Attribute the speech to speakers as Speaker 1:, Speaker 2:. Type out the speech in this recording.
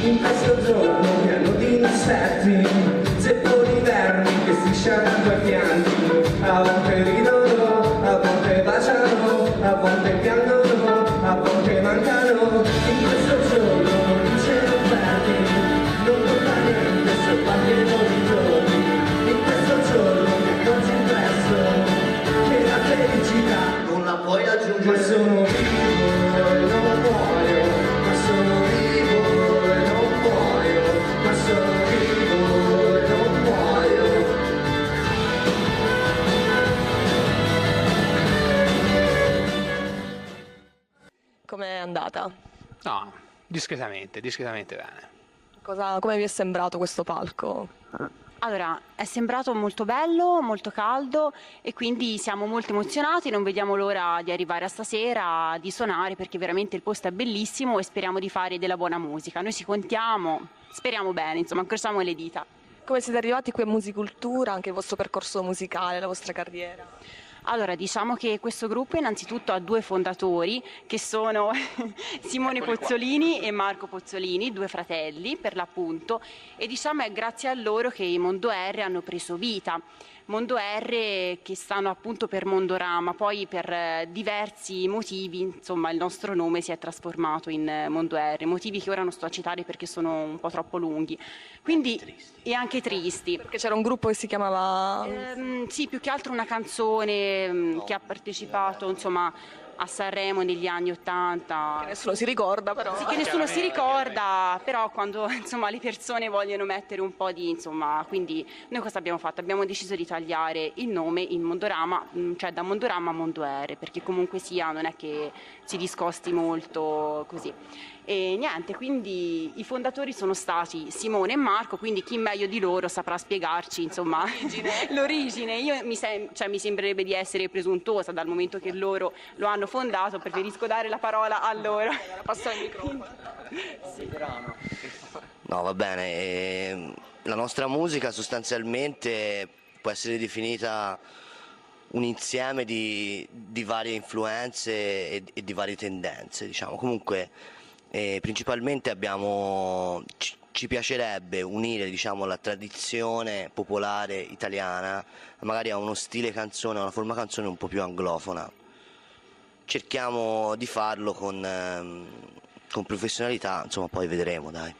Speaker 1: In questo giorno pieno di insetti, zepponi verdi che strisciano a due fianchi, a volte ridono, a volte baciano, a volte piangono, a volte mancano. In questo giorno il cielo verde non conta niente se parliamo di giorni. In questo giorno mi accorgi presto che la felicità non la puoi raggiungere. Ma sono vivo e non muoio, ma sono vivo e non muoio, ma sono vivo e non muoio.
Speaker 2: Com'è andata?
Speaker 3: No, discretamente bene.
Speaker 2: Come vi è sembrato questo palco?
Speaker 4: Allora, è sembrato molto bello, molto caldo e quindi siamo molto emozionati, non vediamo l'ora di arrivare a stasera, di suonare perché veramente il posto è bellissimo e speriamo di fare della buona musica. Noi ci contiamo, speriamo bene, insomma, incrociamo le dita.
Speaker 2: Come siete arrivati qui a Musicultura, anche il vostro percorso musicale, la vostra carriera?
Speaker 4: Allora, diciamo che questo gruppo innanzitutto ha due fondatori che sono Simone Pozzolini e Marco Pozzolini, due fratelli per l'appunto, e diciamo è grazie a loro che i Mondo R hanno preso vita. Mondo R che stanno appunto per Mondorama, poi per diversi motivi, insomma, il nostro nome si è trasformato in Mondo R, motivi che ora non sto a citare perché sono un po' troppo lunghi. Quindi, e anche tristi.
Speaker 2: Perché c'era un gruppo che si chiamava...
Speaker 4: Sì, più che altro una canzone che ha partecipato, insomma, a Sanremo negli anni '80.
Speaker 2: Che nessuno si ricorda però.
Speaker 4: Sì, che nessuno si ricorda, però quando insomma le persone vogliono mettere un po' di, insomma, quindi noi cosa abbiamo fatto? Abbiamo deciso di tagliare il nome in Mondorama, cioè da Mondorama a Mondo R, perché comunque sia non è che si discosti molto così. E niente, quindi i fondatori sono stati Simone e Marco, quindi chi meglio di loro saprà spiegarci, insomma, l'origine. Io mi sembrerebbe di essere presuntuosa dal momento che loro lo hanno fondato, preferisco dare la parola a loro.
Speaker 2: Passa il microfono.
Speaker 4: Sì.
Speaker 5: No, va bene. La nostra musica sostanzialmente può essere definita un insieme di varie influenze e di varie tendenze, diciamo. Comunque, principalmente ci piacerebbe unire, diciamo, la tradizione popolare italiana magari a uno stile canzone, a una forma canzone un po' più anglofona. Cerchiamo di farlo con professionalità, insomma, poi vedremo, dai.